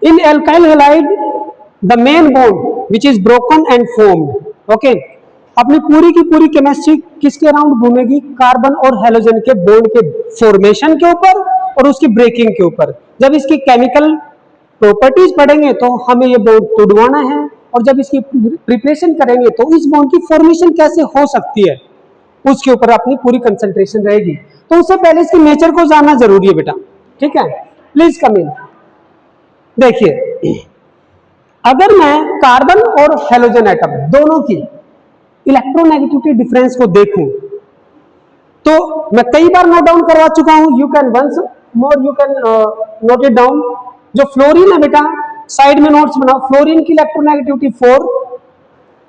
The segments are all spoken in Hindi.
In alkyl halide the main bond which is broken and formed. Okay, अपनी पूरी की पूरी केमिस्ट्री किसके अराउंड घूमेगी? कार्बन और हेलोजन के बॉन्ड के फॉर्मेशन के ऊपर और उसकी ब्रेकिंग के ऊपर। जब इसकी केमिकल प्रॉपर्टीज पढ़ेंगे तो हमें ये बॉन्ड तोड़वाना है, और जब इसकी प्रिपरेशन करेंगे तो इस बॉन्ड की फॉर्मेशन कैसे हो सकती है उसके ऊपर अपनी पूरी कंसंट्रेशन रहेगी। तो उससे पहले इसके नेचर को जानना जरूरी है बेटा, ठीक है? प्लीज कम इन। देखिए, अगर मैं कार्बन और हेलोजन एटम दोनों की इलेक्ट्रोनेगेटिविटी डिफरेंस को देखूं तो मैं कई बार नोट डाउन करवा चुका हूं, you can once more you can note it down. जो फ्लोरीन है बेटा, साइड में नोट्स बनाओ। फ्लोरीन की इलेक्ट्रोनेगेटिविटी 4,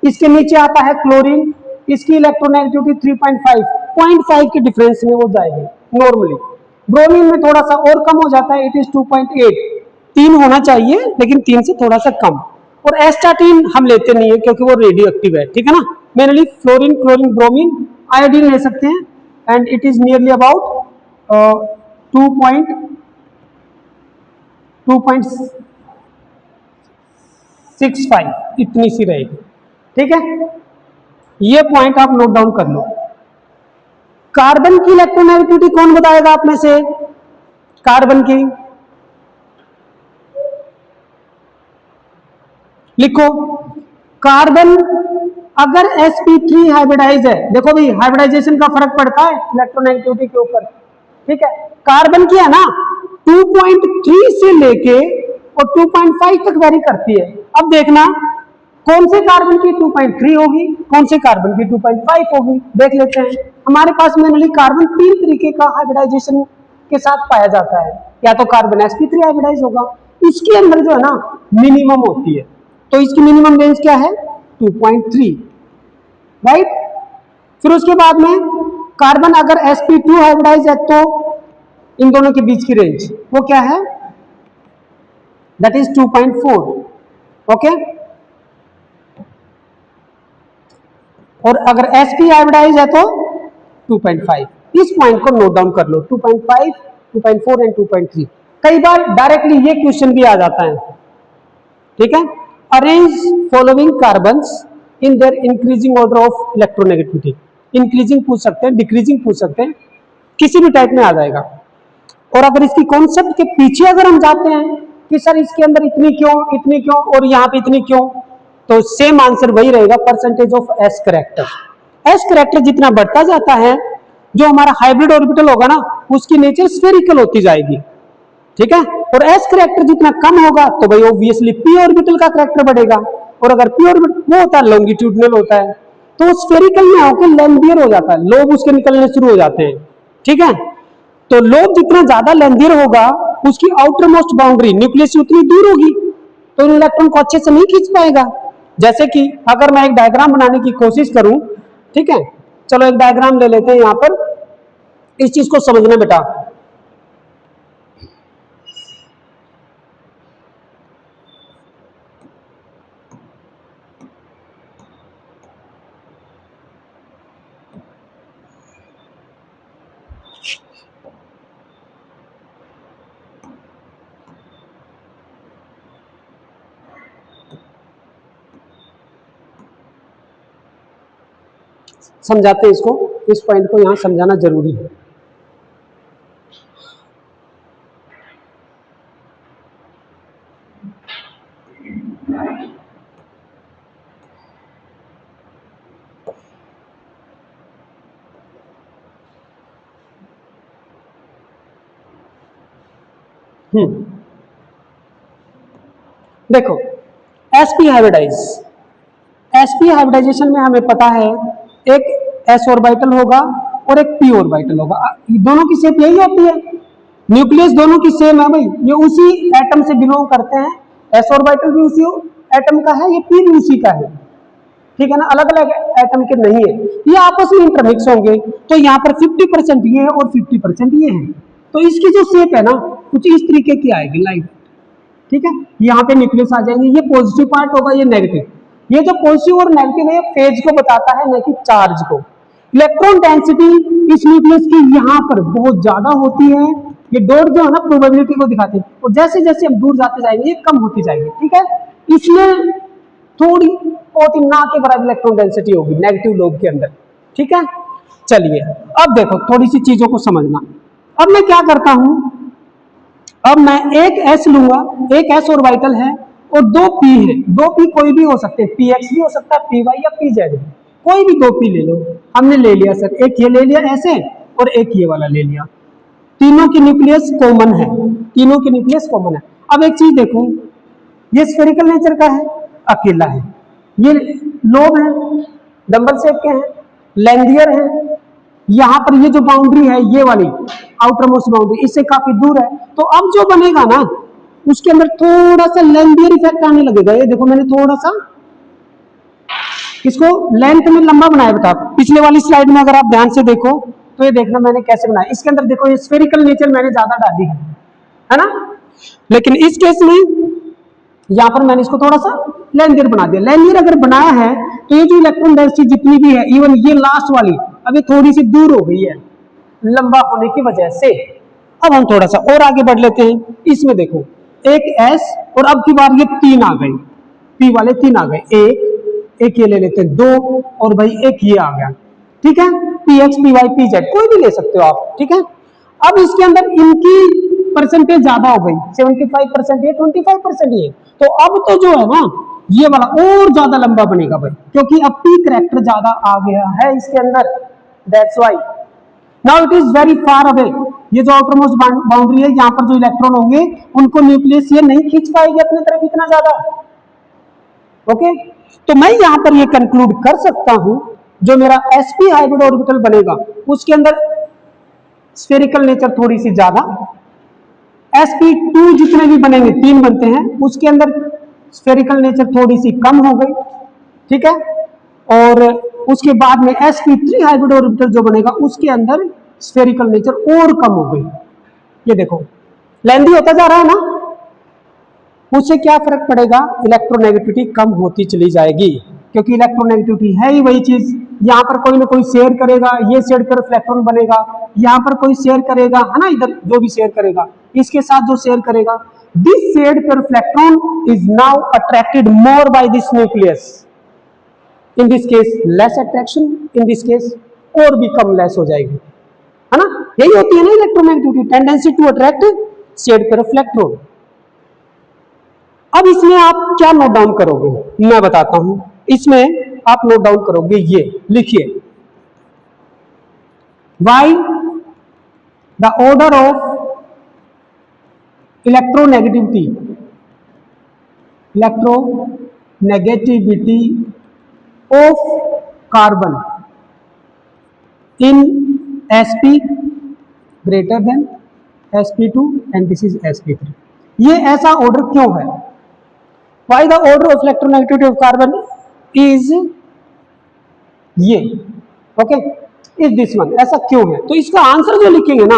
इसके नीचे आता है क्लोरीन, इसकी इलेक्ट्रोनेगेटिविटी 3.5, 0.5 के डिफरेंस में वो जाएगी नॉर्मली। ब्रोमीन में थोड़ा सा और कम हो जाता है, इट इज 2.8, 3 होना चाहिए लेकिन 3 से थोड़ा सा कम। और एस्टाटीन हम लेते नहीं है क्योंकि वो रेडियो एक्टिव है, ठीक है ना? Mainly fluorine, chlorine, bromine, iodine ले सकते हैं, and it is nearly about 2.65 इतनी सी रहेगी, ठीक है? ये पॉइंट आप नोट डाउन कर लो। कार्बन की इलेक्ट्रोनेगेटिविटी कौन बताएगा आप में से? कार्बन की लिखो। कार्बन अगर sp3 हाइब्रिडाइज है, देखो भाई हाइब्रिडाइजेशन का फर्क पड़ता है इलेक्ट्रोनेगेटिविटी के ऊपर, ठीक है? कार्बन की है ना 2.3 से लेके और 2.5 तक वेरी करती है। अब देखना कौन से कार्बन की 2.3 होगी, कौन से कार्बन की 2.5 होगी, देख लेते हैं। हमारे पास मेनली कार्बन 3 तरीके का हाइब्रिडाइजेशन के साथ पाया जाता है। या तो कार्बन sp3 हाइब्रिडाइज होगा, इसके अंदर जो है ना मिनिमम होती है, तो इसकी मिनिमम रेंज क्या है? 2.3, राइट? फिर उसके बाद में कार्बन अगर sp2 हाइब्रिडाइज है तो इन दोनों के बीच की रेंज वो क्या है? That is 2.4, okay? और अगर sp हाइब्रिडाइज है तो 2.5। इस पॉइंट को नोट डाउन कर लो, 2.5, 2.4 एंड 2.3। कई बार डायरेक्टली ये क्वेश्चन भी आ जाता है, ठीक है? Arrange following carbons in their increasing order of electronegativity. Increasing पूछ सकते हैं, डिक्रीजिंग पूछ सकते हैं, किसी भी टाइप में आ जाएगा। और अगर इसकी कॉन्सेप्ट के पीछे अगर हम जाते हैं कि सर इसके अंदर इतनी क्यों और यहाँ पे इतनी क्यों, तो सेम आंसर वही रहेगा, percentage of S character. S character जितना बढ़ता जाता है, जो हमारा हाइब्रिड ऑर्बिटल होगा ना उसकी नेचर स्फेरिकल होती जाएगी, ठीक है? और एस करेक्टर जितना कम होगा तो भाई ऑब्वियसली पी ऑर्बिटल का करेक्टर बढ़ेगा, और अगर पी ऑर्बिटल वो होता है लॉन्गिट्यूडनल होता है तो स्फेरिकल में होकर लेंथियर हो जाता है, लोब उसके निकलने शुरू हो जाते हैं, ठीक है? तो लोब जितना ज्यादा लेंथियर होगा उसकी आउटर मोस्ट बाउंड्री न्यूक्लियस से उतनी दूर होगी, तो इलेक्ट्रॉन को अच्छे से नहीं खींच पाएगा। जैसे कि अगर मैं एक डायग्राम बनाने की कोशिश करूं, ठीक है? चलो एक डायग्राम ले लेते हैं यहां पर, इस चीज को समझना बेटा। समझाते हैं इसको, इस पॉइंट को यहां समझाना जरूरी है। देखो sp हाइब्रिडाइजेशन में हमें पता है एक s ऑर्बिटल होगा और एक p ऑर्बिटल होगा, दोनों की शेप यही होती है, न्यूक्लियस दोनों की सेम है भाई, ये उसी एटम से बिलोंग करते हैं, s ऑर्बिटल भी उसी एटम का है, ये p भी उसी का है, ठीक है ना? अलग अलग एटम के नहीं है, ये आपस में इंटरमिक्स होंगे, तो यहाँ पर 50% ये है और 50% ये है, तो इसकी जो शेप है ना कुछ इस तरीके की आएगी लाइक, ठीक है? यहाँ पे न्यूक्लियस आ जाएंगे, ये पॉजिटिव पार्ट होगा, ये नेगेटिव। ये जो पॉजिटिव और नेगेटिव है फेज को बताता है, न कि चार्ज को। इलेक्ट्रॉन डेंसिटी इस न्यूक्लियस की यहाँ पर बहुत ज्यादा होती है, ये डॉट जो है ना प्रोबेबिलिटी को दिखाते हैं, और जैसे जैसे हम दूर जाते जाएंगे ये कम होती जाएगी, ठीक है। इसमें थोड़ी बहुत ही ना के बराबर इलेक्ट्रॉन डेंसिटी होगी नेगेटिव लोब के अंदर, ठीक है। चलिए अब देखो थोड़ी सी चीजों को समझना। अब मैं क्या करता हूं, अब मैं एक एस लूंगा, एक एस ऑर्बिटल है और दो पी है, दो पी कोई भी हो सकते हैं, पी एक्स भी हो सकता है, पी वाई या पी जेड, कोई भी दो पी ले लो। हमने ले लिया सर, एक ये ले लिया ऐसे और एक ये वाला ले लिया, तीनों की न्यूक्लियस कॉमन है, तीनों की न्यूक्लियस कॉमन है। अब एक चीज देखो, ये स्फेरिकल नेचर का है, अकेला है, ये लोब है, डंबल शेप के हैं, लेंथियर है, यहां पर ये जो बाउंड्री है ये वाली आउटर मोस्ट बाउंड्री इससे काफी दूर है, तो अब जो बनेगा ना उसके अंदर थोड़ा सा लेंथियर इफेक्ट आने लगेगा। ये देखो मैंने थोड़ा सा इसको लेंथ में लंबा बनाया बेटा, पिछले वाली स्लाइड में अगर आप ध्यान से देखो तो ये देखना मैंने कैसे बनाया, इसके अंदर देखो ये स्फेरिकल नेचर मैंने ज्यादा डाली है ना, लेकिन इस केस में यहां पर मैंने इसको थोड़ा सा लेंथियर बना दिया। लेंथियर अगर बनाया है तो ये जो इलेक्ट्रॉन डेंसिटी जितनी भी है, इवन ये लास्ट वाली अभी थोड़ी सी दूर हो गई है लंबा होने की वजह से। अब हम थोड़ा सा और आगे बढ़ लेते हैं, इसमें देखो एक एस और अब की बार ये तीन आ गए, पी वाले तीन आ गए, एक ये ले लेते हैं दो, और भाई एक ये आ गया, ठीक है, P X P Y P Z कोई भी ले सकते हो आप, ठीक है। अब इसके अंदर इनकी परसेंटेज ज्यादा हो गई, 75% ये 25% ये, तो अब तो जो है ना ये वाला और ज्यादा लंबा बनेगा भाई, क्योंकि अब पी करैक्टर ज्यादा आ गया है इसके अंदर, that's why now it is very far away. ये जो आउटर मोस्ट बाउंड्री है यहाँ पर जो इलेक्ट्रॉन होंगे उनको न्यूक्लियस ये नहीं खींच पाएगी अपनी तरफ इतना ज्यादा, ओके। तो मैं यहां पर ये कंक्लूड कर सकता हूं जो मेरा sp हाइब्रिड ऑर्बिटल बनेगा उसके अंदर स्फेरिकल नेचर थोड़ी सी ज्यादा, sp2 जितने भी बनेंगे तीन बनते हैं उसके अंदर स्फेरिकल नेचर थोड़ी सी कम हो गई, ठीक है। और उसके बाद में sp3 हाइब्रिड ऑर्बिटल जो बनेगा उसके अंदर स्फेरिकल नेचर और कम हो गई। ये देखो लेंथी होता जा रहा है ना, उससे क्या फर्क पड़ेगा, इलेक्ट्रोनेगेटिविटी कम होती चली जाएगी, क्योंकि इलेक्ट्रोनेगेटिविटी है ही वही चीज, यहां पर कोई ना कोई शेयर करेगा, ये शेयर कर इलेक्ट्रॉन बनेगा, यहां पर कोई शेयर करेगा है ना, इधर जो भी शेयर करेगा इसके साथ जो शेयर करेगा, this shared pair electron is now attracted more by this nucleus, in this case less attraction, in this case और भी कम लेस हो जाएगी, है ना। यही होती है ना electronegativity, tendency to attract shared pair of electron. अब इसमें आप क्या नोट डाउन करोगे, मैं बताता हूं, इसमें आप नोट डाउन करोगे, ये लिखिए, why the order of electronegativity of carbon in sp greater than sp2 and this is sp3। ये ऐसा ऑर्डर क्यों है, why the order of electronegativity of carbon is ये, ओके, इज दिस वन, ऐसा क्यों है। तो इसका आंसर जो लिखेंगे ना,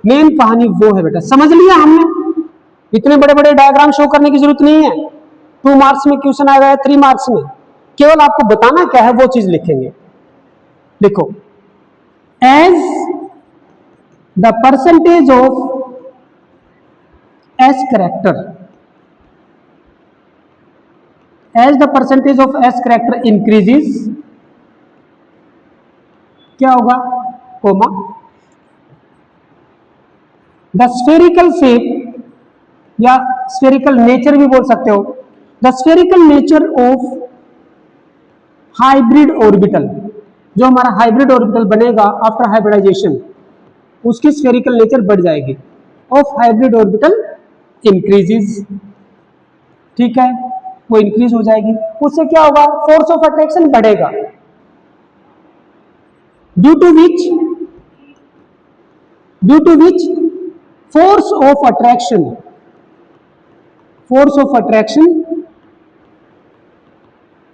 मेन कहानी वो है बेटा, समझ लिया हमने, इतने बड़े बड़े डायग्राम शो करने की जरूरत नहीं है, 2 मार्क्स में क्वेश्चन आएगा या 3 मार्क्स में, केवल आपको बताना क्या है वो चीज लिखेंगे। लिखो, as the percentage of S character, as the percentage of S character increases, क्या होगा, कोमा, the spherical shape या spherical nature भी बोल सकते हो, the spherical nature of hybrid orbital, जो हमारा हाइब्रिड ऑर्बिटल बनेगा आफ्टर हाइब्रिडाइजेशन उसकी स्फेरिकल नेचर बढ़ जाएगी, ऑफ हाइब्रिड ऑर्बिटल इंक्रीजेस, ठीक है, वो इंक्रीज हो जाएगी, उससे क्या होगा, फोर्स ऑफ अट्रैक्शन बढ़ेगा, due to which force of attraction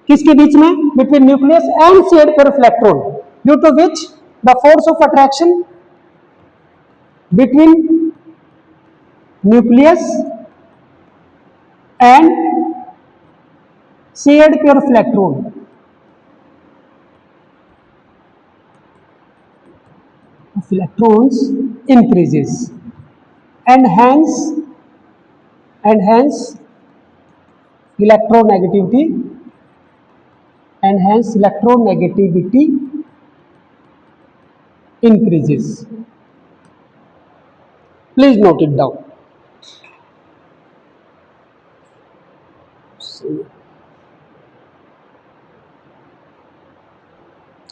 किसके बीच में, between nucleus and shared pair of electron, due to which the force of attraction between nucleus and shared pair of electrons increases, and hence electronegativity increases. Please note it down.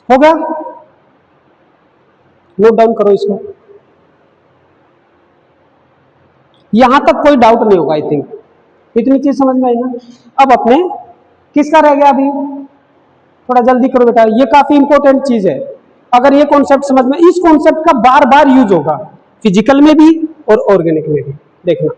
हो गया? नोट डाउन करो इसको. यहां तक कोई डाउट नहीं होगा. आई थिंक इतनी चीज समझ में आई ना. अब अपने किसका रह गया अभी? थोड़ा जल्दी करो बेटा, ये काफी इंपॉर्टेंट चीज है. अगर ये कॉन्सेप्ट समझ में, इस कॉन्सेप्ट का बार बार यूज होगा फिजिकल में भी और ऑर्गेनिक में भी. देखना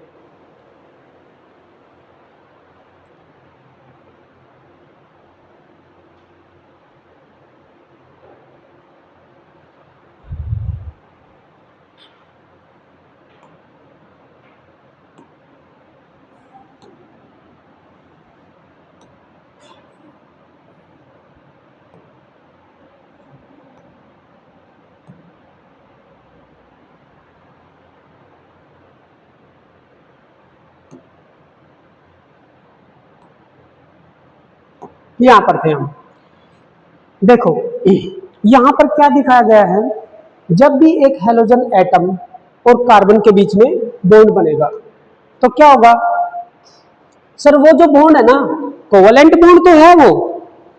यहां पर थे हम. देखो यहां पर क्या दिखाया गया है, जब भी एक हेलोजन एटम और कार्बन के बीच में बॉन्ड बनेगा तो क्या होगा सर? वो जो बॉन्ड है ना, कोवेलेंट बॉन्ड तो है, वो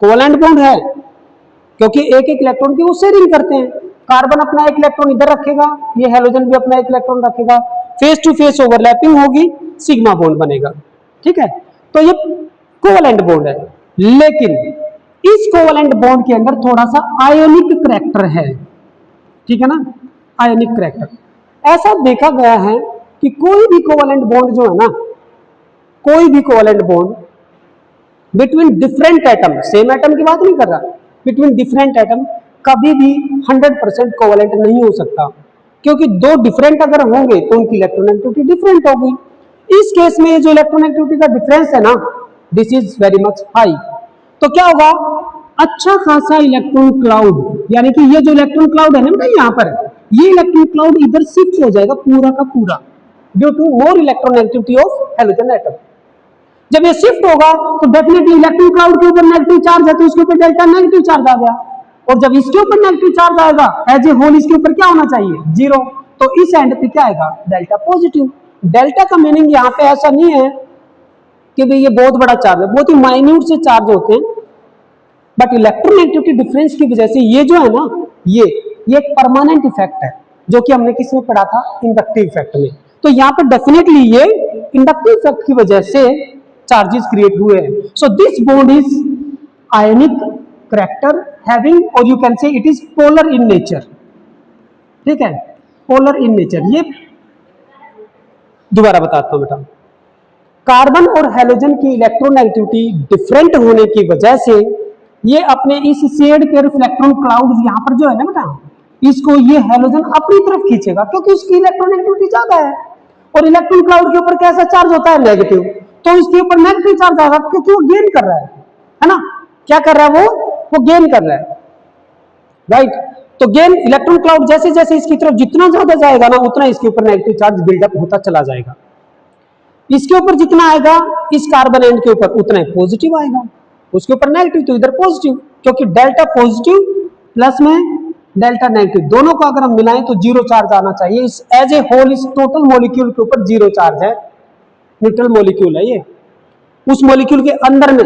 कोवेलेंट बॉन्ड है क्योंकि एक एक इलेक्ट्रॉन की वो शेयरिंग करते हैं. कार्बन अपना एक इलेक्ट्रॉन इधर रखेगा, ये हेलोजन भी अपना एक इलेक्ट्रॉन रखेगा, फेस टू फेस ओवरलैपिंग होगी, सिग्मा बॉन्ड बनेगा. ठीक है, तो ये कोवेलेंट बॉन्ड है. लेकिन इस कोवेलेंट बॉन्ड के अंदर थोड़ा सा आयोनिक करैक्टर है. ठीक है ना, आयोनिक करैक्टर. ऐसा देखा गया है कि कोई भी कोवेलेंट बॉन्ड जो है ना, कोई भी covalent bond between different atom, same atom की बात नहीं कर रहा, बिटवीन डिफरेंट एटम कभी भी 100% कोवेलेंट नहीं हो सकता, क्योंकि दो डिफरेंट अगर होंगे तो उनकी इलेक्ट्रोनेगेटिविटी डिफरेंट होगी. इस केस में जो इलेक्ट्रोनेगेटिविटी का डिफरेंस है ना, this is very much high. तो क्या होगा, अच्छा खासा इलेक्ट्रॉन क्लाउड, यानी कि ये जो इलेक्ट्रॉन क्लाउड है ना यहाँ पर, ये इलेक्ट्रॉन क्लाउड इधर शिफ्ट हो जाएगा पूरा का पूरा due to more electronegativity of halogen atom. जब ये शिफ्ट होगा तो डेफिनेटली इलेक्ट्रॉन क्लाउड के ऊपर नेगेटिव चार्ज है तो इसके ऊपर डेल्टा नेगेटिव चार्ज आ गया, और जब इसके ऊपर नेगेटिव चार्ज आएगा एज ए होल इसके ऊपर क्या होना चाहिए? जीरो. तो इस एंड पे क्या आएगा? Delta positive. डेल्टा का मीनिंग यहाँ पे ऐसा नहीं है कि भाई ये बहुत बड़ा चार्ज है, बहुत ही माइन्यूट से चार्ज होते हैं, बट इलेक्ट्रोनेगेटिविटी डिफरेंस की वजह से ये जो है ना, ये एक परमानेंट इफेक्ट है, जो कि हमने किसमें पढ़ा था? इंडक्टिव इफेक्ट में. तो यहाँ पे डेफिनेटली ये इंडक्टिव इफेक्ट की वजह से चार्जेस क्रिएट हुए हैं. So this bond is ionic character having, और you can say it is polar in nature. ठीक है, पोलर इन नेचर. ये दोबारा बताता हूं बेटा, कार्बन और हेलोजन की इलेक्ट्रोनेगेटिविटी डिफरेंट होने की वजह से ये अपने इस शेड के इलेक्ट्रॉन क्लाउड यहाँ पर जो है ना बेटा, इसको ये हेलोजन अपनी तरफ खींचेगा क्योंकि उसकी इलेक्ट्रोनेगेटिविटी ज्यादा है, और इलेक्ट्रॉन क्लाउड के ऊपर कैसा चार्ज होता है? नेगेटिव. तो इसके ऊपर नेगेटिव चार्ज आएगा क्योंकि वो गेन कर रहा है ना. क्या कर रहा है वो गेन कर रहा है, राइट. तो गेन इलेक्ट्रॉन क्लाउड जैसे जैसे इसकी तरफ जितना ज्यादा जाएगा ना, उतना इसके ऊपर नेगेटिव चार्ज बिल्डअप होता चला जाएगा. इसके ऊपर जितना आएगा इस कार्बन एंड के ऊपर उतना ही पॉजिटिव आएगा, उसके ऊपर नेगेटिव, तो इधर पॉजिटिव, क्योंकि डेल्टा पॉजिटिव प्लस में डेल्टा नेगेटिव दोनों को अगर हम मिलाएं तो जीरो चार्ज आना चाहिए. इस एज ए होल इस टोटल मॉलिक्यूल के ऊपर जीरो चार्ज है, न्यूट्रल मॉलिक्यूल है ये. उस मॉलिक्यूल के अंदर में,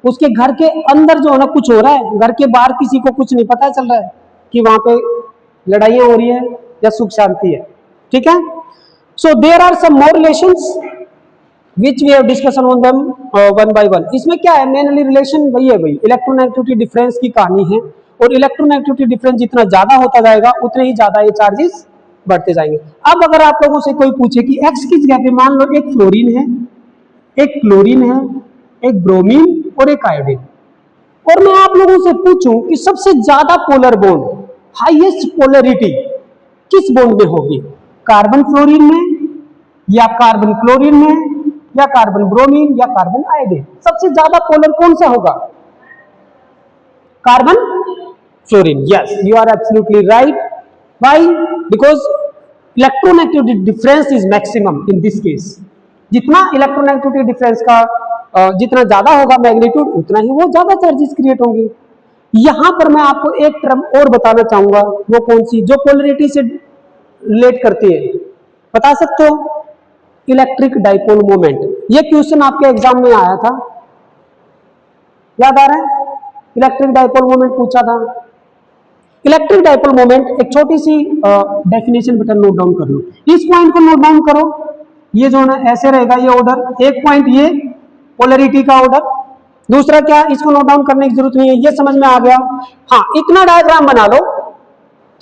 उसके घर के अंदर जो है ना कुछ हो रहा है, घर के बाहर किसी को कुछ नहीं पता चल रहा है कि वहां पे लड़ाइयां हो रही है या सुख शांति है. ठीक है, so there are some more relations which we have discussion on them one by one. इसमें क्या है? मेनली रिलेशन वही है भाई, इलेक्ट्रोनेगेटिविटी डिफरेंस की कहानी है, और इलेक्ट्रोनेगेटिविटी डिफरेंस जितना ज्यादा होता जाएगा उतने ही ज्यादा ये चार्जेस बढ़ते जाएंगे. अब अगर आप लोगों से कोई पूछे कि एक्स किस जगह पे, मान लो एक फ्लोरीन है, एक क्लोरीन है, एक ब्रोमीन और एक आयोडीन, और मैं आप लोगों से पूछूं कि सबसे ज्यादा पोलर बॉन्ड, हाईएस्ट पोलरिटी किस बॉन्ड में होगी? कार्बन फ्लोरीन में, या कार्बन क्लोरीन में, या कार्बन ब्रोमीन, या कार्बन आयोडीन? सबसे ज्यादा पोलर कौन सा होगा? Carbon fluorine. Yes, you are absolutely right. Why? Because electronegativity difference is maximum in this case. जितना इलेक्ट्रोनेगेटिविटी डिफरेंस का जितना ज्यादा होगा मैग्नीट्यूड, उतना ही वो ज्यादा चार्जेस क्रिएट होंगे। यहां पर मैं आपको एक टर्म और बताना चाहूंगा, वो कौन सी, जो पोलरिटी से रिलेट करती है, बता सकते हो? Electric dipole moment. ये क्वेश्चन आपके एग्जाम में आया था, याद आ रहा है? इलेक्ट्रिक डाइपोल मोमेंट पूछा था। इलेक्ट्रिक डाइपोल मोमेंट एक छोटी सी डेफिनेशन बेटा नोट डाउन कर लो, इस पॉइंट को नोट डाउन करो। ये जो ना ऐसे रहेगा ये ऑर्डर, एक पॉइंट ये पोलरिटी का ऑर्डर, दूसरा क्या, इसको नोट डाउन करने की जरूरत नहीं है, ये समझ में आ गया। हाँ, इतना डायग्राम बना लो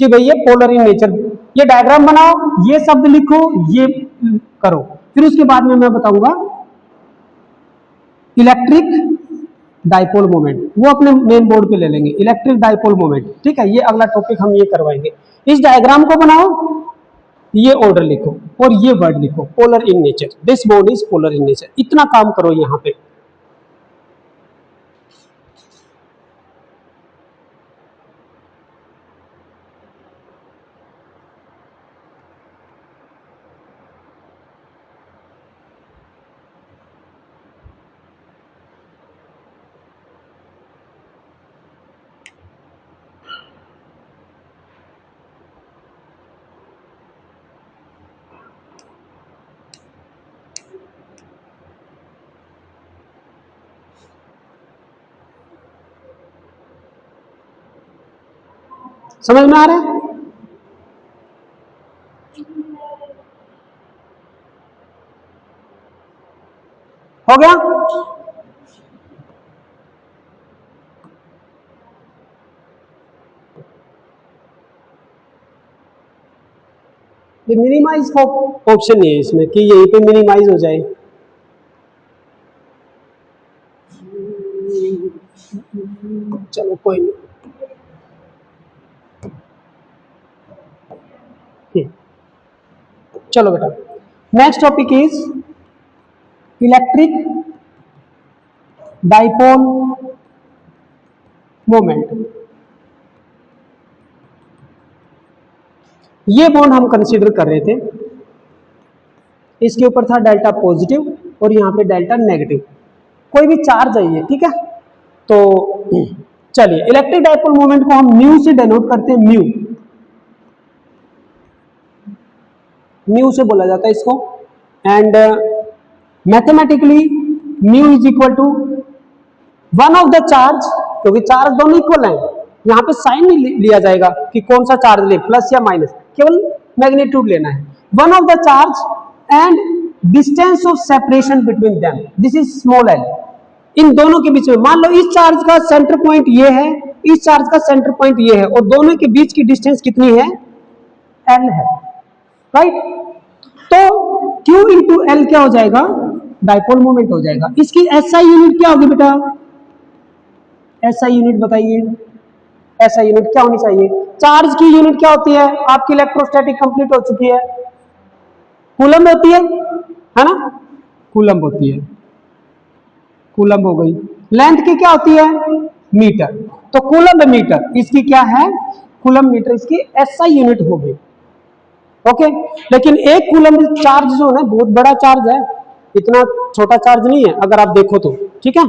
कि भाई ये पोलर इन नेचर, ये डायग्राम बनाओ, ये शब्द लिखो, ये करो, फिर उसके बाद में मैं बताऊंगा इलेक्ट्रिक डाइपोल मोमेंट, वो अपने मेन बोर्ड पे ले लेंगे, इलेक्ट्रिक डाइपोल मोमेंट, ठीक है? ये अगला टॉपिक हम ये करवाएंगे। इस डायग्राम को बनाओ, ये ऑर्डर लिखो और ये वर्ड लिखो, polar in nature, this board is polar in nature, इतना काम करो यहां पे। समझ में आ रहा है? हो गया? ये मिनिमाइज का ऑप्शन नहीं है इसमें कि यहीं पे मिनिमाइज हो जाए। चलो कोई नहीं, चलो बेटा, next topic is electric dipole moment. ये बॉन्ड हम कंसीडर कर रहे थे, इसके ऊपर था डेल्टा पॉजिटिव और यहाँ पे डेल्टा नेगेटिव, कोई भी चार्ज है ये, ठीक है? तो चलिए, इलेक्ट्रिक डाइपोल मोमेंट को हम म्यू से डिनोट करते हैं, म्यू से बोला जाता है इसको, and mathematically mu is equal to one of the charge, क्योंकि चार्ज दोनों इक्वल हैं, यहाँ पे साइन नहीं लिया जाएगा कि कौन सा चार्ज ले, प्लस या माइनस, केवल मैग्नीट्यूड लेना है। One of the charge and distance of separation between them, this is small L. इन दोनों के बीच में, मान लो इस चार्ज का सेंटर पॉइंट ये है, इस चार्ज का सेंटर पॉइंट ये है, और दोनों के बीच की डिस्टेंस कितनी है? एल है, राइट? तो Q इंटू एल क्या हो जाएगा? डाइपोल मोमेंट हो जाएगा। इसकी SI यूनिट क्या होगी बेटा? SI यूनिट बताइए, SI यूनिट क्या होनी चाहिए? चार्ज की यूनिट क्या होती है? आपकी इलेक्ट्रोस्टैटिक कंप्लीट हो चुकी है, कूलम होती है ना? कूलम होती है, कूलम हो गई। लेंथ की क्या होती है? मीटर, तो कूलम मीटर, इसकी क्या है? कूलम मीटर, इसकी SI यूनिट होगी, ओके? लेकिन एक कूलम चार्ज जो है बहुत बड़ा चार्ज है, इतना छोटा चार्ज नहीं है अगर आप देखो तो, ठीक है?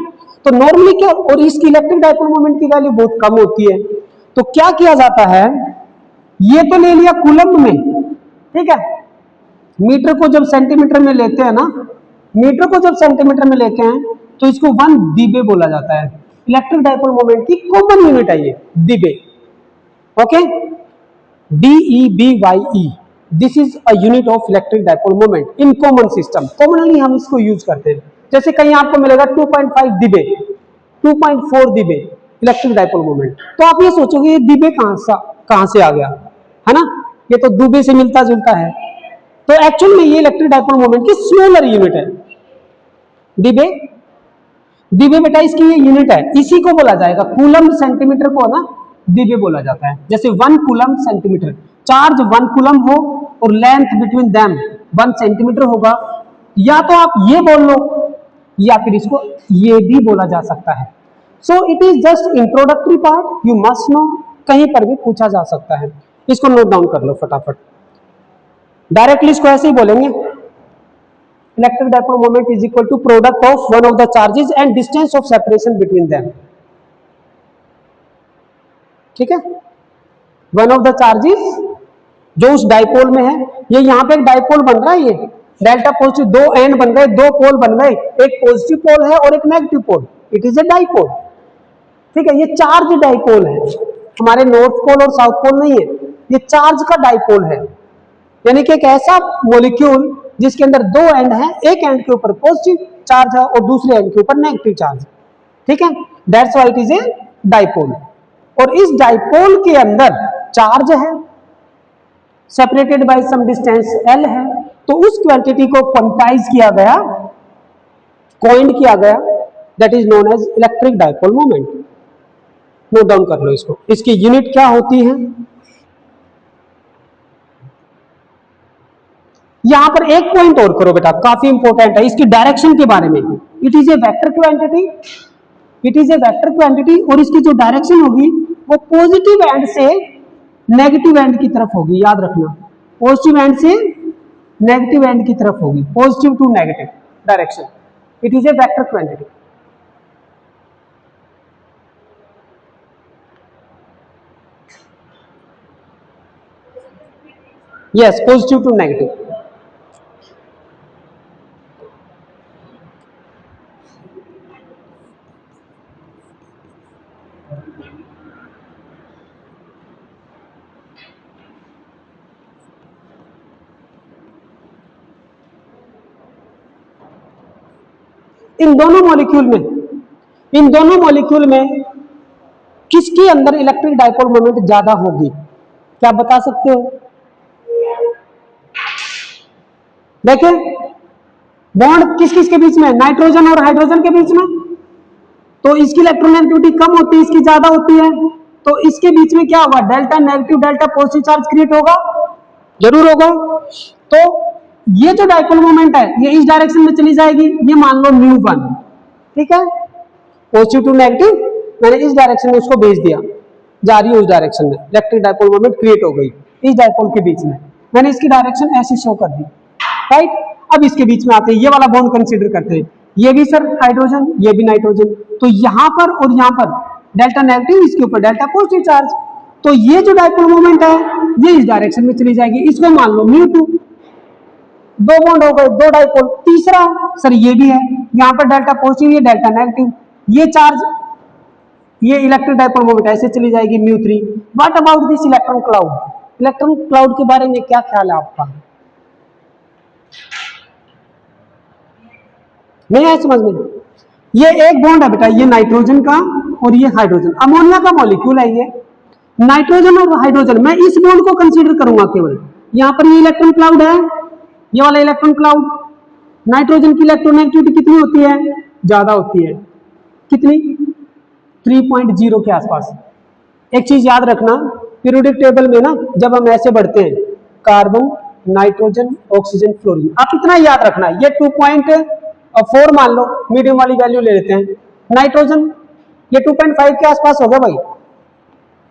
तो नॉर्मली क्या, और इसकी इलेक्ट्रिक डाइपोल मोमेंट की वैल्यू बहुत कम होती है, तो क्या किया जाता है, ये तो ले लिया कूलम में, ठीक है? मीटर को जब सेंटीमीटर में लेते हैं ना, मीटर को जब सेंटीमीटर में लेते हैं तो इसको 1 dB बोला जाता है। इलेक्ट्रिक डाइपोल मोमेंट की कॉमन यूनिट है ये, dB, okay? DEBYE, this is a unit of electric dipole moment in common system. Commonly हम इसको यूज करते हैं, जैसे कहीं आपको मिलेगा 2.5 dB, 2.4 dB electric dipole moment, तो आप ये सोचोगे ये dB कहां से आ गया, है ना? ये तो dB से मिलता जुलता है, तो एक्चुअल में ये इलेक्ट्रिक डाइपोल मोमेंट की स्मॉलर यूनिट है, dB बेटा इसकी ये यूनिट है, इसी को बोला जाएगा कूलम सेंटीमीटर को ना dB बोला जाता है। जैसे 1 कूलम सेंटीमीटर, चार्ज 1 कूलम हो और लेंथ बिटवीन देम 1 सेंटीमीटर होगा, या तो आप ये बोल लो या फिर इसको ये भी बोला जा सकता है। So it is just introductory part, you must know, कहीं पर भी पूछा जा सकता है, इसको नोट डाउन कर लो फटाफट। डायरेक्टली इसको ऐसे ही बोलेंगे, electric dipole moment is equal to product of one of the charges and distance of separation between them. ठीक है, वन ऑफ द चार्जेस जो उस डाइपोल में है, ये यहाँ पे एक डाइपोल बन रहा है, ये डेल्टा पॉजिटिव, दो एंड बन गए, दो पोल बन गए, एक पॉजिटिव पोल है और एक negative pole, it is a dipole. ठीक है, ये चार्ज डाइपोल है, हमारे नॉर्थ पोल और साउथ पोल नहीं है, ये चार्ज का डाइपोल है, यानी कि एक ऐसा मॉलिक्यूल जिसके अंदर दो एंड है, एक एंड के ऊपर पॉजिटिव चार्ज है और दूसरे एंड के ऊपर नेगेटिव चार्ज। ठीक है, that's why it is a dipole. और इस डाइपोल के अंदर चार्ज है separated by some distance L है, तो उस क्वांटिटी को क्वांटाइज किया गया, कॉइंड किया गया, that is known as electric dipole moment. Note down कर लो इसको, इसकी यूनिट क्या होती है। यहां पर एक पॉइंट और करो बेटा, काफी इंपॉर्टेंट है, इसकी डायरेक्शन के बारे में। It is a vector quantity, it is a vector quantity, और इसकी जो डायरेक्शन होगी वो पॉजिटिव एंड से नेगेटिव एंड की तरफ होगी, याद रखना, पॉजिटिव एंड से नेगेटिव एंड की तरफ होगी, positive to negative direction. It is a vector quantity. Yes, positive to negative. इन दोनों मॉलिक्यूल में किसके अंदर इलेक्ट्रिक डाइपोल मोमेंट ज्यादा होगी, क्या बता सकते हो? देखिए, बॉन्ड किस किस के बीच में, नाइट्रोजन और हाइड्रोजन के बीच में, तो इसकी इलेक्ट्रोनेगेटिविटी कम होती है, इसकी ज्यादा होती है, तो इसके बीच में क्या होगा, delta negative delta positive charge create होगा, जरूर होगा। तो ये जो डाइपोल मोमेंट है ये इस डायरेक्शन में चली जाएगी, ये मान लो μ1, ठीक है, पॉजिटिव टू नेगेटिव, मैंने इस डायरेक्शन में उसको भेज दिया, जा रही है उस डायरेक्शन में, इलेक्ट्रिक डाइपोल मोमेंट क्रिएट हो गई इस डाइपोल के बीच में, मैंने इसकी डायरेक्शन ऐसी शो कर दी, राइट। अब इसके बीच में आते हैं, ये वाला बॉन्ड कंसीडर करते हैं, ये भी सर हाइड्रोजन, ये भी नाइट्रोजन, तो यहां पर और यहां पर डेल्टा नेगेटिव, इसके ऊपर डेल्टा पॉजिटिव चार्ज, तो ये जो डाइपोल मोमेंट है ये इस डायरेक्शन में चली जाएगी, इसको मान लो μ2, दो बॉन्ड हो गए, दो डाइपोल। तीसरा सर ये भी है, यहां पर डेल्टा पॉजिटिव, ये डेल्टा नेगेटिव, ये चार्ज, ये इलेक्ट्रिक डाइपोल मोमेंट ऐसे चली जाएगी μ3। What about this electron cloud, electron cloud के बारे में क्या ख्याल है आपका, नहीं है समझ में? ये एक बॉन्ड है बेटा, ये नाइट्रोजन का और ये हाइड्रोजन, अमोनिया का मॉलिक्यूल है ये, नाइट्रोजन और हाइड्रोजन, मैं इस बॉन्ड को कंसीडर करूंगा केवल, यहां पर ये इलेक्ट्रॉन क्लाउड है, ये वाला इलेक्ट्रॉन क्लाउड, नाइट्रोजन की इलेक्ट्रोनेगेटिविटी कितनी होती है, ज्यादा होती है, कितनी, 3.0 के आसपास। एक चीज याद रखना, पीरियोडिक टेबल में ना जब हम ऐसे बढ़ते हैं, कार्बन, नाइट्रोजन, ऑक्सीजन, फ्लोरीन, आप इतना याद रखना, ये 2.4 मान लो, मीडियम वाली वैल्यू ले लेते हैं, नाइट्रोजन ये 2.5 के आसपास हो गया भाई,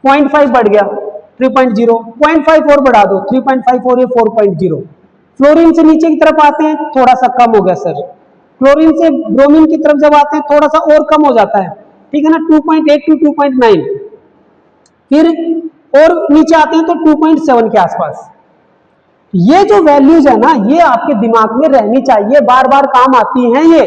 0.5 बढ़ गया 3.0, 0.5 और बढ़ा दो 3.5 और ये 4.0। फ्लोरीन से नीचे की तरफ आते हैं थोड़ा सा कम हो गया सर, फ्लोरीन से ब्रोमीन की तरफ जब आते हैं थोड़ा सा और कम हो जाता है, ठीक है ना, 2.8 to 2.9, फिर और नीचे आते हैं तो 2.7 के आसपास। ये जो वैल्यूज है ना ये आपके दिमाग में रहनी चाहिए, बार बार काम आती हैं ये।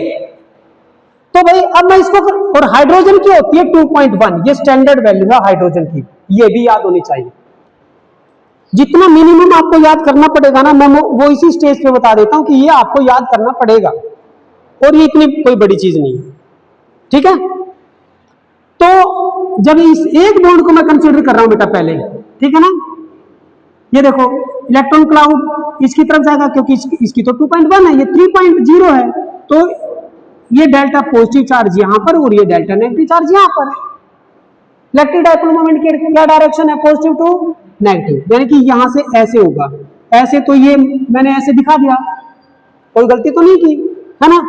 तो भाई अब मैं इसको, और हाइड्रोजन की होती है 2.1, ये स्टैंडर्ड वैल्यू है हाइड्रोजन की, ये भी याद होनी चाहिए। जितना मिनिमम आपको याद करना पड़ेगा ना, मैं वो इसी स्टेज पे बता देता हूं कि ये आपको याद करना पड़ेगा, और ये इतनी कोई बड़ी चीज नहीं है, ठीक है। तो जब इस एक बॉन्ड को मैं कंसीडर कर रहा हूं बेटा पहले, ठीक है ना, ये देखो इलेक्ट्रॉन क्लाउड इसकी तरफ जाएगा क्योंकि इसकी तो 2.1 है, ये 3.0 है, तो ये डेल्टा पॉजिटिव चार्ज यहां पर और ये डेल्टा नेगेटिव चार्ज यहां पर। इलेक्ट्रिक डाइपोल मोमेंट की क्या डायरेक्शन है, पॉजिटिव टू नेगेटिव, यानी कि यहां से ऐसे होगा, ऐसे, तो ये मैंने ऐसे दिखा दिया, कोई गलती तो नहीं की है ना।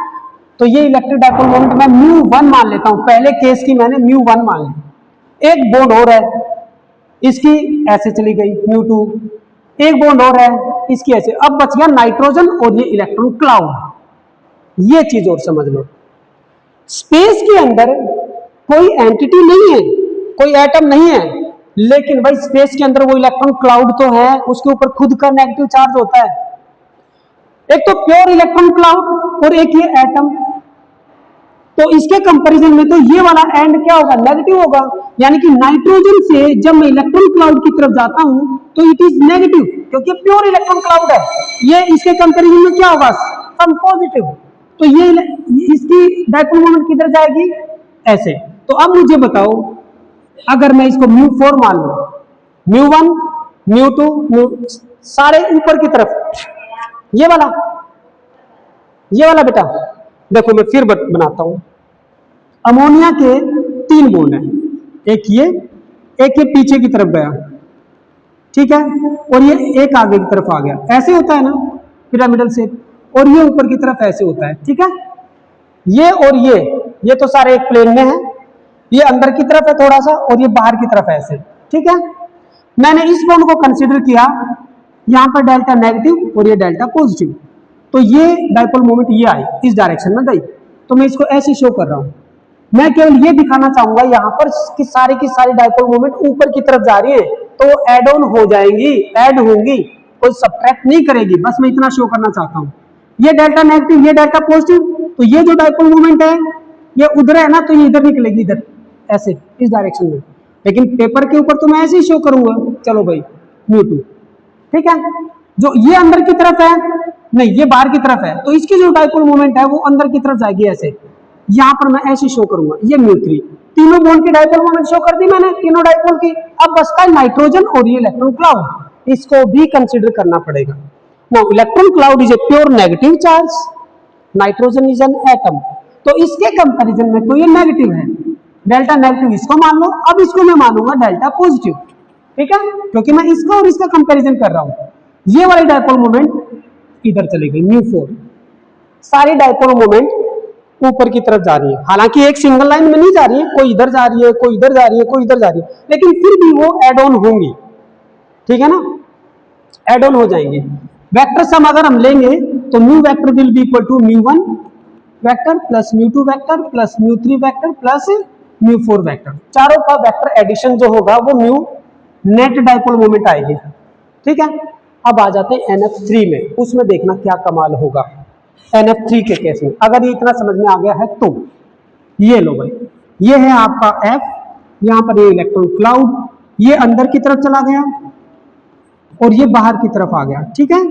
तो ये इलेक्ट्रिक डाइपोल मोमेंट मैं μ1 मान लेता हूं, पहले केस की मैंने μ1 मान ली। एक बॉन्ड और है, इसकी ऐसे चली गई μ2, एक बॉन्ड और है इसकी ऐसे। अब बच गया नाइट्रोजन और ये इलेक्ट्रॉन क्लाउड। ये चीज और समझ लो, स्पेस के अंदर कोई एंटिटी नहीं है, कोई एटम नहीं है, लेकिन भाई स्पेस के अंदर वो इलेक्ट्रॉन क्लाउड तो है, उसके ऊपर खुद का नेगेटिव चार्ज होता है। एक तो प्योर इलेक्ट्रॉन क्लाउड और एक ये एटम। तो इसके कंपैरिजन में तो ये वाला एंड क्या होगा, नेगेटिव होगा। यानी कि नाइट्रोजन से जब मैं इलेक्ट्रॉन क्लाउड की तरफ जाता हूं तो इट इज नेगेटिव, क्योंकि प्योर इलेक्ट्रॉन क्लाउड है। ये इसके कंपैरिजन में क्या होगा, सम पॉजिटिव। तो ये इसकी डाइपोल मोमेंट किधर जाएगी, ऐसे। तो अब मुझे बताओ, अगर मैं इसको μ4 मान लूं, μ1 μ2 सारे ऊपर की तरफ, ये वाला बेटा देखो मैं फिर बनाता हूं। अमोनिया के 3 बॉन्ड हैं, एक ये पीछे की तरफ गया, ठीक है, और ये एक आगे की तरफ आ गया। ऐसे होता है ना पिरामिडल शेप, और ये ऊपर की तरफ ऐसे होता है, ठीक है। ये और ये तो सारे एक प्लेन में है, ये अंदर की तरफ है थोड़ा सा और ये बाहर की तरफ ऐसे, ठीक है। मैंने इस बॉन्ड को कंसीडर किया, यहां पर डेल्टा नेगेटिव और ये डेल्टा पॉजिटिव, तो ये डाइपोल मोमेंट ये आई, इस डायरेक्शन में गई। तो मैं इसको ऐसे शो कर रहा हूं। मैं केवल ये दिखाना चाहूंगा यहां पर कि की सारी डाइपोल मोमेंट ऊपर की तरफ जा रही है, तो एड ऑन हो जाएंगी, ऐड होंगी, कोई सब्ट्रैक्ट नहीं करेगी। बस मैं इतना शो करना चाहता हूं। ये डेल्टा नेगेटिव, ये डेल्टा पॉजिटिव, तो ये जो डाइपोल मोमेंट है ये उधर है ना, तो ये इधर निकलेगी, इधर ऐसे इस डायरेक्शन में। लेकिन पेपर के ऊपर तो मैं ऐसे ही शो करूंगा, चलो भाई μ2, ठीक है। जो ये अंदर की तरफ है, नहीं ये बाहर की तरफ है, तो इसकी जो डाइपोल मोमेंट है वो अंदर की तरफ जाएगी ऐसे। यहां पर मैं ऐसे शो करूंगा, ये μ3। तीनों बॉन्ड की डाइपोल मोमेंट शो कर दी मैंने, तीनों डाइपोल की। अब बचता है नाइट्रोजन और ये इलेक्ट्रॉन क्लाउड, इसको भी कंसीडर करना पड़ेगा। Now electron cloud is a pure negative charge, nitrogen is an atom, तो इसके कंपैरिजन में तो ये नेगेटिव है, डेल्टा नेगेटिव इसको मान लो। अब इसको मैं मानूंगा डेल्टा पॉजिटिव, ठीक है, क्योंकि मैं इसका और इसका कंपैरिजन कर रहा हूं। ये वाली डाइपोल मोमेंट इधर चली गई μ4। सारी डाइपोल मोमेंट ऊपर की तरफ जा रही है, हालांकि एक सिंगल लाइन में नहीं जा रही है, कोई इधर जा रही है, कोई इधर जा रही है, कोई इधर जा रही है, लेकिन फिर भी वो एड ऑन होंगी, ठीक है ना, एड ऑन हो जाएंगे। वेक्टर सम अगर हम लेंगे तो mu vector will be equal to μ1 vector plus μ2 vector plus μ3 vector plus μ4 vector. चारों का वेक्टर एडिशन जो होगा वो म्यू नेट डाइपोल मोमेंट आएगी, ठीक है। अब आ जाते हैं NF3 में, उसमें देखना क्या कमाल होगा। NF3 के केस में अगर ये इतना समझ में आ गया है तो ये लो भाई, ये है आपका F, यहां पर ये इलेक्ट्रॉन क्लाउड, ये अंदर की तरफ चला गया और ये बाहर की तरफ आ गया, ठीक है।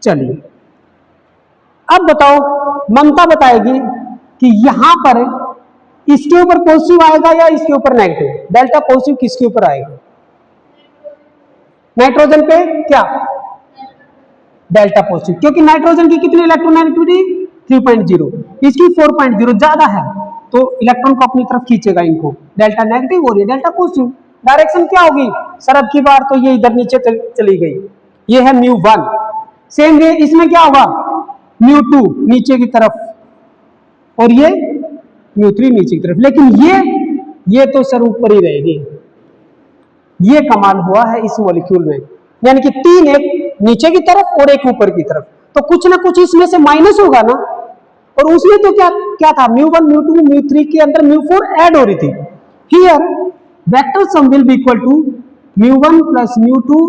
चलिए अब बताओ, ममता बताएगी कि यहां पर इसके ऊपर पॉजिटिव आएगा या इसके ऊपर नेगेटिव। डेल्टा पॉजिटिव किसके ऊपर आएगा, नाइट्रोजन पे क्या, डेल्टा पॉजिटिव, क्योंकि नाइट्रोजन की कितनी इलेक्ट्रोनेगेटिविटी 3.0, इसकी 4.0 ज्यादा है, तो इलेक्ट्रॉन को अपनी तरफ खींचेगा इनको, डेल्टा नेगेटिव और ये डेल्टा पॉजिटिव। डायरेक्शन क्या होगी, सरब की बार तो ये इधर नीचे चली गई, ये है μ1। सेम वे इसमें क्या होगा, μ2 नीचे की तरफ और ये μ3 नीचे की तरफ, लेकिन ये तो सर ऊपर ही रहेगी। ये कमाल हुआ है इस मॉलिक्यूल में, यानी कि 3 एक नीचे की तरफ और एक ऊपर की तरफ, तो कुछ ना कुछ इसमें से माइनस होगा ना। और उसमें तो क्या था, μ1 μ2 μ3 के अंदर μ4 ऐड हो रही थी। Here vector sum will be equal to μ1 plus μ2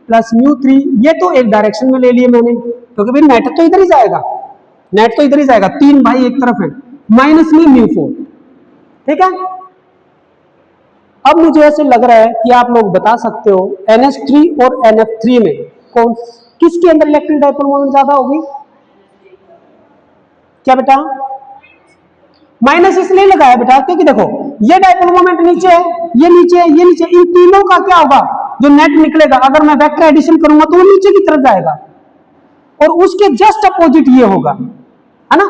plus μ3। ये तो एक डायरेक्शन में ले लिए मैंने, क्योंकि भाई नेट तो इधर ही जाएगा, नेट तो इधर ही जाएगा, 3 भाई एक तरफ है, माइनस में μ4, ठीक है। अब मुझे ऐसे लग रहा है कि आप लोग बता सकते हो NH3 और NF3 में किसके अंदर इलेक्ट्रिक डाइपोल मोमेंट ज्यादा होगी, क्या बेटा, माइनस इसलिए लगाया बेटा क्योंकि देखो ये डाइपोल मोमेंट नीचे है, ये नीचे है, ये नीचे, इन तीनों का क्या होगा, जो नेट निकलेगा अगर मैं वेक्टर एडिशन करूंगा तो वो नीचे की तरफ जाएगा, और उसके जस्ट अपोजिट ये होगा, है ना,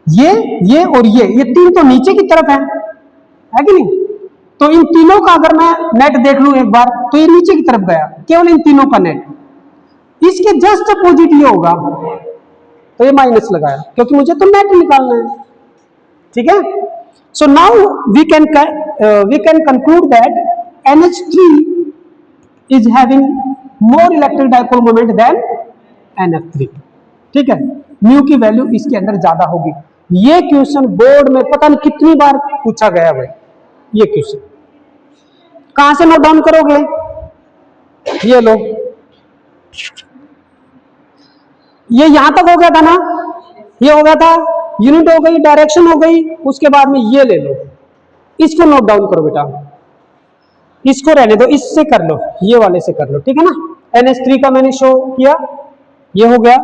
ये और ये 3 तो नीचे की तरफ है कि नहीं। तो इन तीनों का अगर मैं नेट देख लूं एक बार, तो ये नीचे की तरफ गया, केवल इन तीनों का नेट, इसके जस्ट अपोजिट ये होगा, तो ये माइनस लगाया क्योंकि मुझे तो नेट निकालना है, ठीक है। So now we can conclude that NH3 is having more electric dipole moment than NF3। ठीक है, म्यू की वैल्यू इसके अंदर ज्यादा होगी। ये क्वेश्चन बोर्ड में पता नहीं कितनी बार पूछा गया भाई। ये क्वेश्चन कहां से नोट डाउन करोगे? ये लो, ये यहां तक हो गया था ना, ये हो गया था, यूनिट हो गई, डायरेक्शन हो गई, उसके बाद में ये ले लो, इसको नोट डाउन करो बेटा, इसको रहने दो, इससे कर लो, ये वाले से कर लो, ठीक है ना। NH3 का मैंने शो किया, ये हो गया,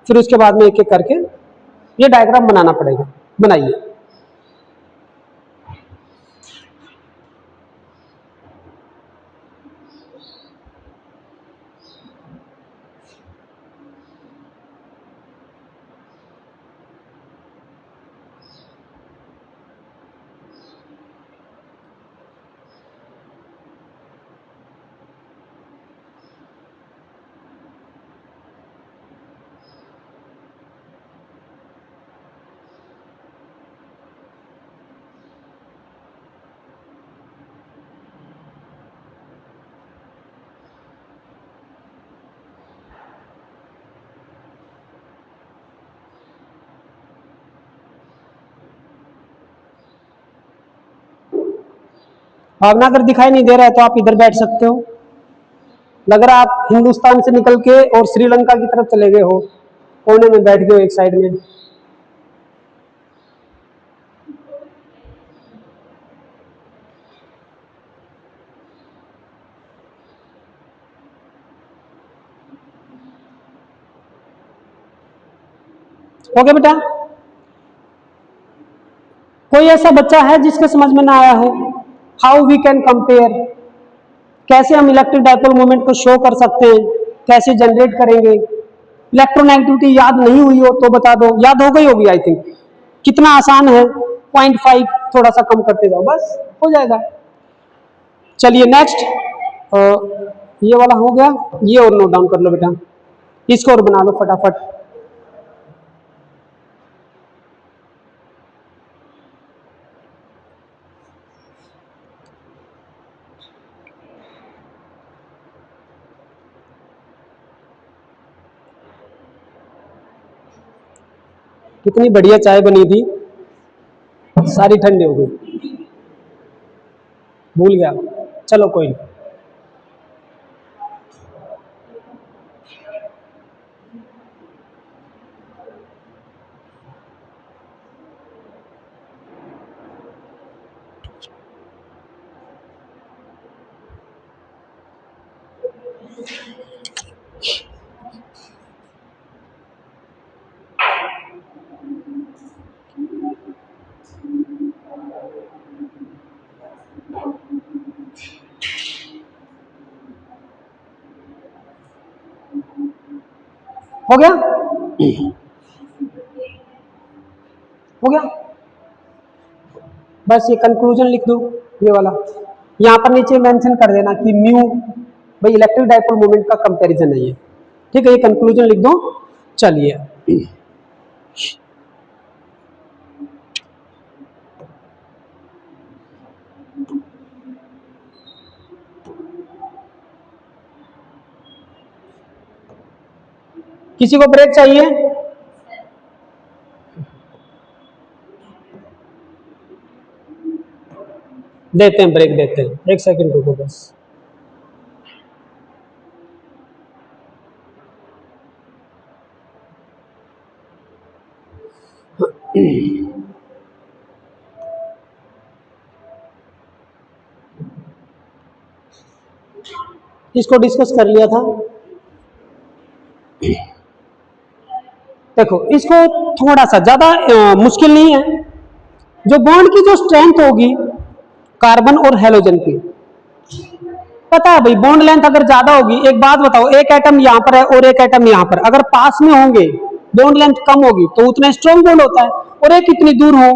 फिर उसके बाद में एक एक करके ये डायग्राम बनाना पड़ेगा, बनाइए। भावना अगर दिखाई नहीं दे रहा है तो आप इधर बैठ सकते हो। लग रहा आप हिंदुस्तान से निकल के और श्रीलंका की तरफ चले गए हो, कोने में बैठ गए हो एक साइड में। ओके बेटा, कोई ऐसा बच्चा है जिसके समझ में ना आया हो? हाउ वी कैन कंपेयर, कैसे हम इलेक्ट्रिक डाइपोल मोमेंट को शो कर सकते हैं, कैसे जनरेट करेंगे? इलेक्ट्रोनेगेटिविटी याद नहीं हुई हो तो बता दो, याद हो गई होगी आई थिंक। कितना आसान है, 0.5 थोड़ा सा कम करते जाओ, बस हो जाएगा। चलिए नेक्स्ट, ये वाला हो गया, ये और नोट डाउन कर लो बेटा, इसको और बना लो फटाफट। कितनी बढ़िया चाय बनी थी, सारी ठंडी हो गई, भूल गया, चलो कोई नहीं। हो गया, हो गया, बस ये कंक्लूजन लिख दो, ये वाला यहां पर नीचे मेंशन कर देना कि म्यू भाई इलेक्ट्रिक डाइपोल मोमेंट का कंपैरिजन है ये, ठीक है, ये कंक्लूजन लिख दो। चलिए किसी को ब्रेक चाहिए? देते हैं ब्रेक, देते हैं, एक सेकंड रुको बस। इसको डिस्कस कर लिया था। देखो इसको थोड़ा सा ज्यादा मुश्किल नहीं है। जो बॉन्ड की जो स्ट्रेंथ होगी कार्बन और हेलोजन की, पता है भाई बॉन्ड लेंथ अगर ज्यादा होगी, एक बात बताओ, एक एटम यहां पर है और एक एटम यहां पर, अगर पास में होंगे बॉन्ड लेंथ कम होगी तो उतना स्ट्रॉन्ग बॉन्ड होता है, और एक इतनी दूर हो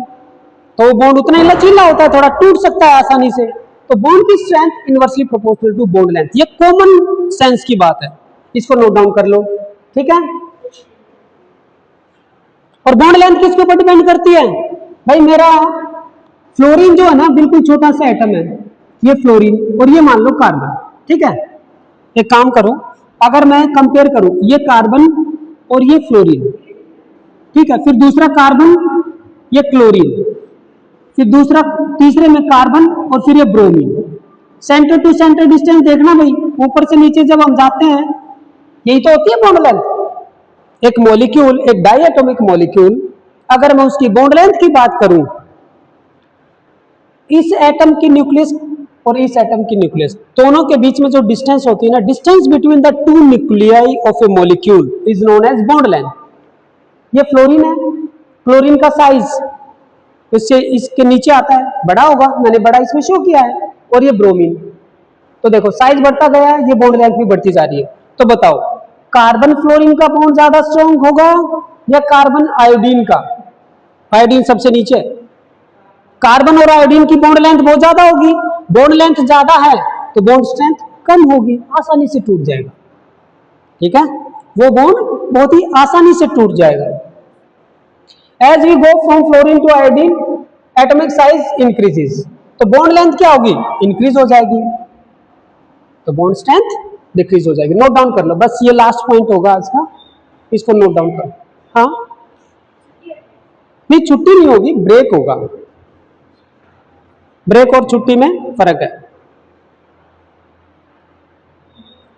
तो बॉन्ड उतना ही लचीला होता है, थोड़ा टूट सकता है आसानी से। तो बॉन्ड की strength inversely proportional to bond length, ये कॉमन सेंस की बात है, इसको नोट डाउन कर लो, ठीक है। और बॉन्ड लेंथ किसके ऊपर डिपेंड करती है भाई? मेरा फ्लोरीन जो है ना बिल्कुल छोटा सा एटम है, ये फ्लोरीन, और ये मान लो कार्बन, ठीक है। एक काम करो, अगर मैं कंपेयर करूं ये कार्बन और ये फ्लोरीन, ठीक है, फिर दूसरा कार्बन, ये क्लोरीन, फिर दूसरा तीसरे में कार्बन और फिर ये bromine. Centre to centre distance देखना भाई, ऊपर से नीचे जब हम जाते हैं यही तो होती है बॉन्ड लेंथ। एक मॉलिक्यूल, एक डायटोमिक मॉलिक्यूल, अगर मैं उसकी बॉन्ड लेंथ की बात करूं, इस एटम की न्यूक्लियस और इस एटम की न्यूक्लियस दोनों के बीच में जो डिस्टेंस होती है ना, distance between the two nuclei of a molecule is known as bond length. ये फ्लोरीन है, फ्लोरीन का साइज इससे इसके नीचे आता है, बड़ा होगा, मैंने बड़ा इसमें शो किया है। और ये ब्रोमीन, तो देखो साइज बढ़ता गया है, ये बॉन्ड लेंथ भी बढ़ती जा रही है। तो बताओ कार्बन फ्लोरीन का बॉन्ड ज्यादा स्ट्रॉन्ग होगा या कार्बन आयोडीन का? आयोडीन सबसे नीचे, कार्बन और आयोडीन की बॉन्ड लेंथ बहुत ज्यादा होगी, बॉन्ड लेंथ ज्यादा है तो बॉन्ड स्ट्रेंथ कम होगी, आसानी से टूट जाएगा, ठीक है, वो बॉन्ड बहुत ही आसानी से टूट जाएगा। As we go from fluorine to iodine atomic size increases, तो बॉन्ड लेंथ क्या होगी? इंक्रीज हो जाएगी, तो बॉन्ड स्ट्रेंथ डिक्रीज हो जाएगी। नोट डाउन कर लो, बस ये लास्ट पॉइंट होगा आज का, इसको नोट डाउन करो। हाँ नहीं, छुट्टी नहीं होगी, ब्रेक होगा। ब्रेक और छुट्टी में फर्क है।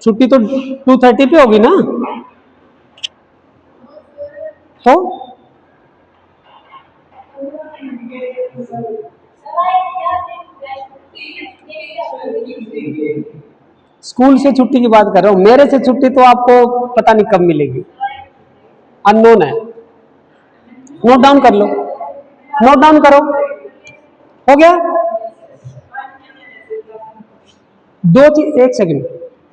छुट्टी तो 2:30 पे होगी ना, तो स्कूल से छुट्टी की बात कर रहा हूं, मेरे से छुट्टी तो आपको पता नहीं कब मिलेगी, अननोन है। नोट डाउन कर लो, नोट डाउन करो, हो गया। दो चीज, एक सेकंड,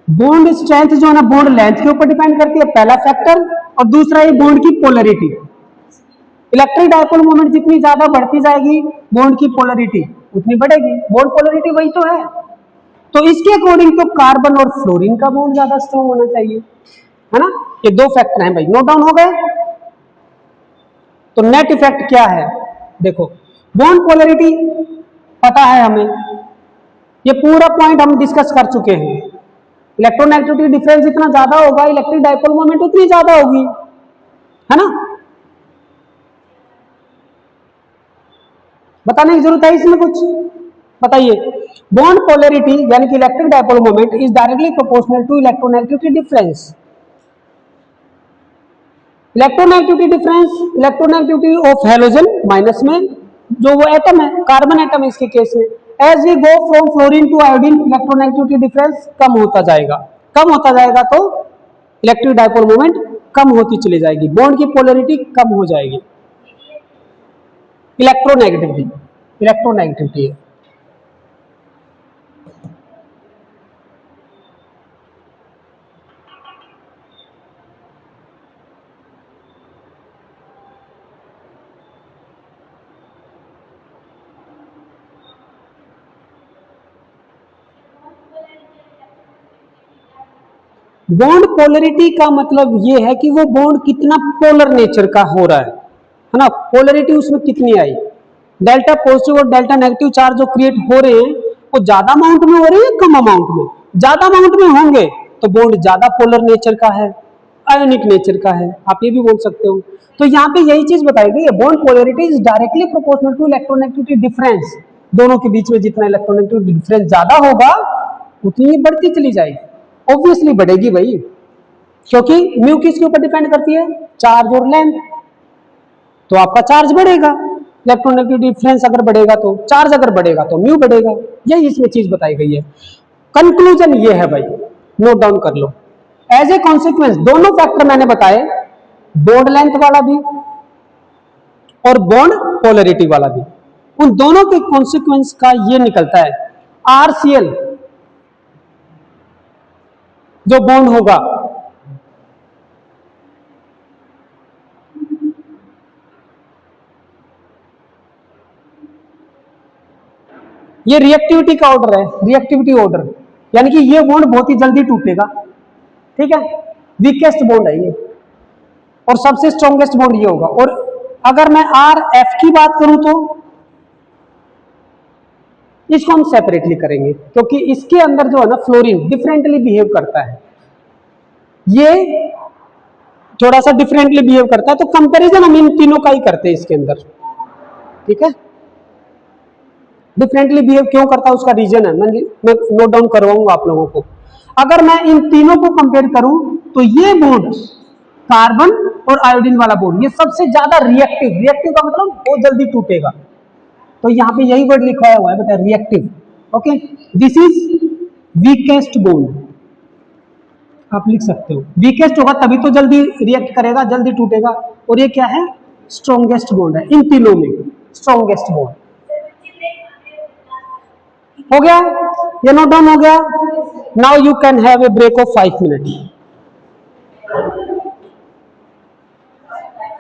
बॉन्ड स्ट्रेंथ जो है ना बॉन्ड लेंथ के ऊपर डिपेंड करती है, पहला फैक्टर, और दूसरा है बॉन्ड की पोलरिटी। इलेक्ट्रिक डायपोल मोमेंट जितनी ज्यादा बढ़ती जाएगी बॉन्ड की पोलरिटी उतनी बढ़ेगी, बॉन्ड पोलरिटी वही तो है। तो इसके अकॉर्डिंग तो कार्बन और फ्लोरीन का बॉन्ड ज्यादा स्ट्रॉन्ग होना चाहिए, है ना। ये दो फैक्टर हैं भाई, नोट डाउन हो गए। तो नेट इफेक्ट क्या है, देखो बॉन्ड पोलरिटी पता है हमें, ये पूरा पॉइंट हम डिस्कस कर चुके हैं। इलेक्ट्रोनेगेटिविटी डिफरेंस जितना ज्यादा होगा इलेक्ट्रिक डायपोल मोमेंट उतनी ज्यादा होगी, है ना। बताने की जरूरत है इसमें कुछ? बताइए। बॉन्ड पोलरिटी यानी कि electric dipole moment is directly proportional to electronegativity difference. Electronegativity difference, electronegativity of halogen minus में जो वो एटम है, कार्बन एटम है इसके केस में। As we go from fluorine to iodine electronegativity difference कम होता जाएगा, कम होता जाएगा तो इलेक्ट्रिक डायपोल मोमेंट कम होती चली जाएगी, बॉन्ड की पोलरिटी कम हो जाएगी। इलेक्ट्रोनेगेटिविटी, इलेक्ट्रोनेगेटिविटी है। बॉन्ड पोलरिटी का मतलब ये है कि वो बॉन्ड कितना पोलर नेचर का हो रहा है ना, पोलरिटी उसमें कितनी आई। डेल्टा पॉजिटिव और डेल्टा नेगेटिव चार्ज जो क्रिएट हो रहे हैं वो ज्यादा अमाउंट में हो रहे हैं, कम अमाउंट में? ज्यादा अमाउंट में होंगे तो बॉन्ड ज्यादा पोलर नेचर का है, आयोनिक नेचर का है, आप ये भी बोल सकते हो। तो यहाँ पे यही चीज बताई गई है, bond polarity is directly proportional to electronegativity difference. दोनों के बीच में जितना इलेक्ट्रोनेगेटिविटी डिफरेंस ज्यादा होगा उतनी बढ़ती चली जाएगी, ऑब्वियसली बढ़ेगी भाई, क्योंकि म्यू किसके ऊपर डिपेंड करती है? चार्ज और लेंथ। तो आपका चार्ज बढ़ेगा, इलेक्ट्रोनेगेटिविटी डिफरेंस अगर बढ़ेगा तो चार्ज, अगर बढ़ेगा तो म्यू बढ़ेगा। यही इसमें चीज बताई गई है। कंक्लूजन ये है भाई, नोट डाउन कर लो। एज ए कॉन्सिक्वेंस दोनों फैक्टर मैंने बताए, बॉन्ड लेंथ वाला भी और बॉन्ड पोलरिटी वाला भी, उन दोनों के कॉन्सिक्वेंस का ये निकलता है आरसीएल जो बॉन्ड होगा ये रिएक्टिविटी का ऑर्डर है, रिएक्टिविटी ऑर्डर, यानी कि ये बॉन्ड बहुत ही जल्दी टूटेगा, ठीक है। वीकेस्ट बॉन्ड है ये और सबसे स्ट्रॉन्गेस्ट बॉन्ड ये होगा। और अगर मैं आर एफ की बात करूं तो इसको हम सेपरेटली करेंगे, क्योंकि इसके अंदर जो है ना फ्लोरीन डिफरेंटली बिहेव करता है। ये थोड़ा सा डिफरेंटली बिहेव करता है, तो कंपैरिजन हम इन तीनों का ही करते हैं इसके अंदर, ठीक है। डिफरेंटली बिहेव क्यों करता है उसका रीजन है, मैं नोट डाउन करवाऊंगा आप लोगों को। अगर मैं इन तीनों को कंपेयर करूं तो ये बॉन्ड कार्बन और आयोडीन वाला बॉन्ड ये सबसे ज्यादा रिएक्टिव, रिएक्टिव का मतलब बहुत जल्दी टूटेगा, तो यहाँ पे यही वर्ड लिखा हुआ है बेटा, reactive. Okay, this is weakest bond, आप लिख सकते हो। वीकेस्ट होगा तभी तो जल्दी रिएक्ट करेगा, जल्दी टूटेगा। और ये क्या है, स्ट्रॉन्गेस्ट बॉन्ड है इन तीनों में, स्ट्रॉन्गेस्ट बॉन्ड। हो गया, ये नोट डाउन हो गया। Now you can have a break of 5 minute.